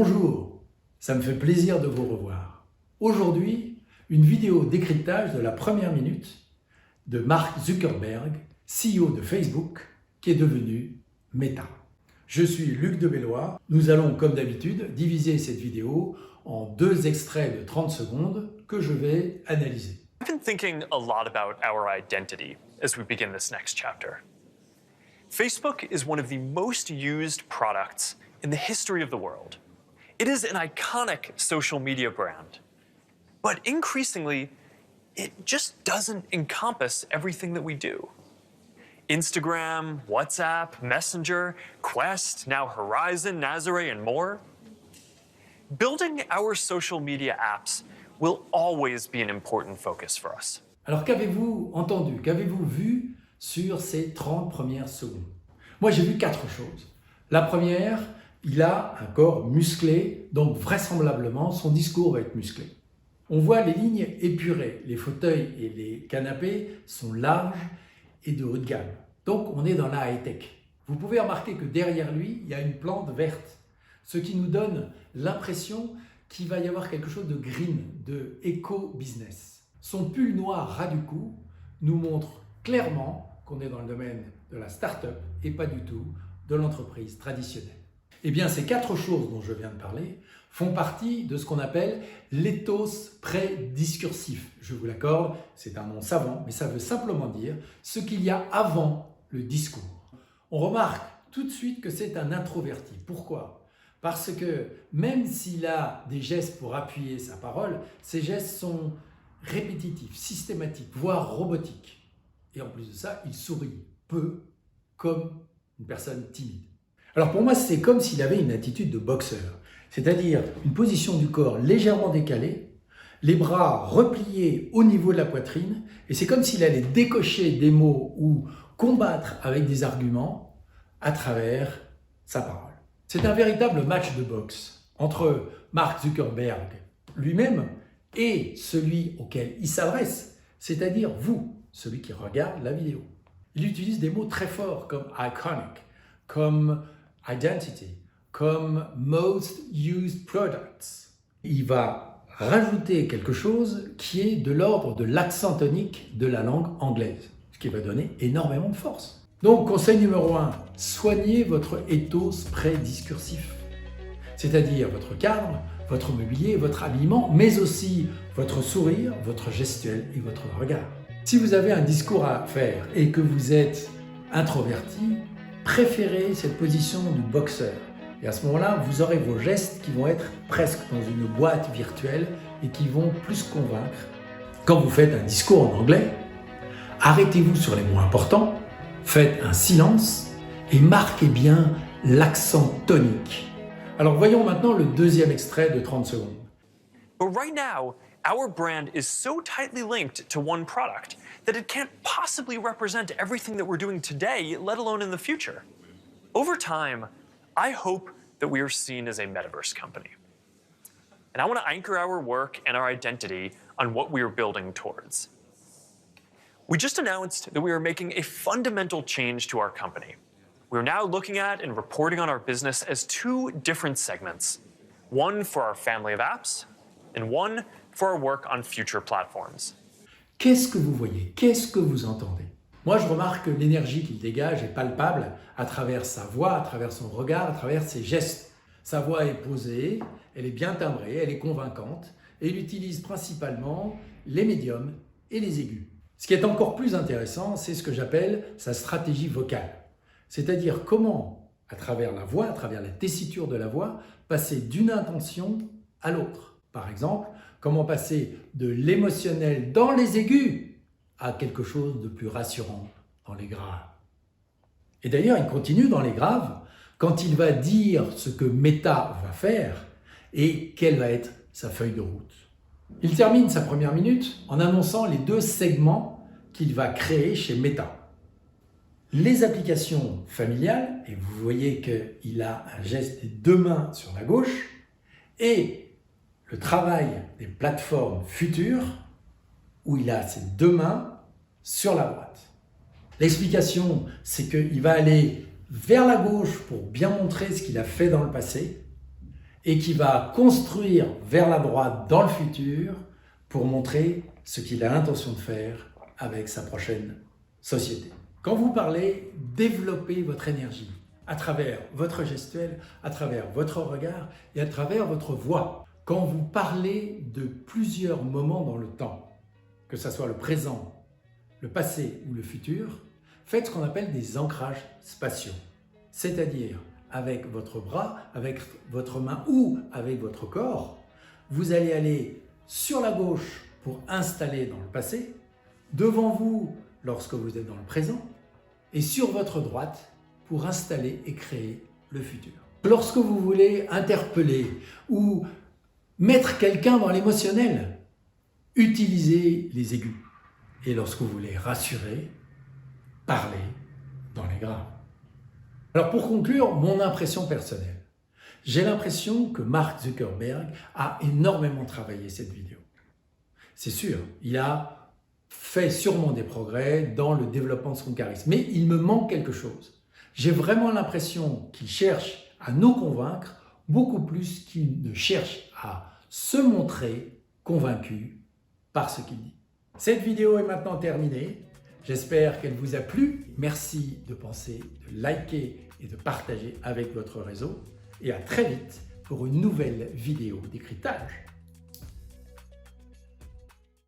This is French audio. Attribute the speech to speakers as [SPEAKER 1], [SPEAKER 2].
[SPEAKER 1] Bonjour, ça me fait plaisir de vous revoir. Aujourd'hui, une vidéo décryptage de la première minute de Mark Zuckerberg, CEO de Facebook, qui est devenu Meta. Je suis Luc Debellois. Nous allons, comme d'habitude, diviser cette vidéo en deux extraits de 30 secondes que je vais analyser.
[SPEAKER 2] I've been thinking a lot about our identity as we begin this next chapter. Facebook is one of the most used products in the history of the world. It is an iconic social media brand, but increasingly, it just doesn't encompass everything that we do. Instagram, WhatsApp, Messenger, Quest, now Horizon, Nazare, and more. Building our social media apps will always be an important focus for us.
[SPEAKER 1] Alors qu'avez-vous entendu, qu'avez-vous vu sur ces 30 premières secondes? Moi j'ai vu 4 choses. La première, il a un corps musclé, donc vraisemblablement son discours va être musclé. On voit les lignes épurées, les fauteuils et les canapés sont larges et de haut de gamme. Donc on est dans la high-tech. Vous pouvez remarquer que derrière lui, il y a une plante verte, ce qui nous donne l'impression qu'il va y avoir quelque chose de green, de éco-business. Son pull noir ras du cou nous montre clairement qu'on est dans le domaine de la start-up et pas du tout de l'entreprise traditionnelle. Eh bien, ces 4 choses dont je viens de parler font partie de ce qu'on appelle l'éthos pré-discursif. Je vous l'accorde, c'est un nom savant, mais ça veut simplement dire ce qu'il y a avant le discours. On remarque tout de suite que c'est un introverti. Pourquoi ? Parce que même s'il a des gestes pour appuyer sa parole, ces gestes sont répétitifs, systématiques, voire robotiques. Et en plus de ça, il sourit peu, comme une personne timide. Alors pour moi, c'est comme s'il avait une attitude de boxeur, c'est-à-dire une position du corps légèrement décalée, les bras repliés au niveau de la poitrine, et c'est comme s'il allait décocher des mots ou combattre avec des arguments à travers sa parole. C'est un véritable match de boxe entre Mark Zuckerberg lui-même et celui auquel il s'adresse, c'est-à-dire vous, celui qui regarde la vidéo. Il utilise des mots très forts comme iconic, comme identity, comme most used products. Il va rajouter quelque chose qui est de l'ordre de l'accent tonique de la langue anglaise, ce qui va donner énormément de force. Donc, conseil numéro 1, soignez votre ethos pré-discursif, c'est-à-dire votre cadre, votre mobilier, votre habillement, mais aussi votre sourire, votre gestuelle et votre regard. Si vous avez un discours à faire et que vous êtes introverti, préférez cette position du boxeur. Et à ce moment-là, vous aurez vos gestes qui vont être presque dans une boîte virtuelle et qui vont plus convaincre. Quand vous faites un discours en anglais, arrêtez-vous sur les mots importants, faites un silence et marquez bien l'accent tonique. Alors voyons maintenant le deuxième extrait de 30 secondes.
[SPEAKER 2] But right now, our brand is so tightly linked to one product that it can't possibly represent everything that we're doing today, let alone in the future. Over time, I hope that we are seen as a metaverse company. And I want to anchor our work and our identity on what we are building towards. We just announced that we are making a fundamental change to our company. We're now looking at and reporting on our business as 2 different segments, one for our family of apps and one for our work on future platforms.
[SPEAKER 1] Qu'est-ce que vous voyez? Qu'est-ce que vous entendez? Moi, je remarque que l'énergie qu'il dégage est palpable à travers sa voix, à travers son regard, à travers ses gestes. Sa voix est posée, elle est bien timbrée, elle est convaincante et il utilise principalement les médiums et les aigus. Ce qui est encore plus intéressant, c'est ce que j'appelle sa stratégie vocale. C'est-à-dire comment, à travers la voix, à travers la tessiture de la voix, passer d'une intention à l'autre. Par exemple, comment passer de l'émotionnel dans les aigus à quelque chose de plus rassurant dans les graves. Et d'ailleurs, il continue dans les graves quand il va dire ce que Meta va faire et quelle va être sa feuille de route. Il termine sa première minute en annonçant les 2 segments qu'il va créer chez Meta. Les applications familiales, et vous voyez qu'il a un geste des 2 mains sur la gauche, et le travail des plateformes futures, où il a ses 2 mains sur la droite. L'explication, c'est qu'il va aller vers la gauche pour bien montrer ce qu'il a fait dans le passé, et qui va construire vers la droite dans le futur pour montrer ce qu'il a l'intention de faire avec sa prochaine société. Quand vous parlez, développez votre énergie à travers votre gestuelle, à travers votre regard et à travers votre voix. Quand vous parlez de plusieurs moments dans le temps, que ce soit le présent, le passé ou le futur, faites ce qu'on appelle des ancrages spatiaux. C'est-à-dire, avec votre bras, avec votre main ou avec votre corps, vous allez aller sur la gauche pour installer dans le passé, devant vous lorsque vous êtes dans le présent, et sur votre droite pour installer et créer le futur. Lorsque vous voulez interpeller ou mettre quelqu'un dans l'émotionnel, utilisez les aigus. Et lorsque vous voulez rassurer, parlez dans les graves. Alors pour conclure, mon impression personnelle. J'ai l'impression que Mark Zuckerberg a énormément travaillé cette vidéo. C'est sûr, il a fait sûrement des progrès dans le développement de son charisme, mais il me manque quelque chose. J'ai vraiment l'impression qu'il cherche à nous convaincre beaucoup plus qu'il ne cherche à se montrer convaincu par ce qu'il dit. Cette vidéo est maintenant terminée. J'espère qu'elle vous a plu. Merci de penser, de liker et de partager avec votre réseau. Et à très vite pour une nouvelle vidéo décryptage.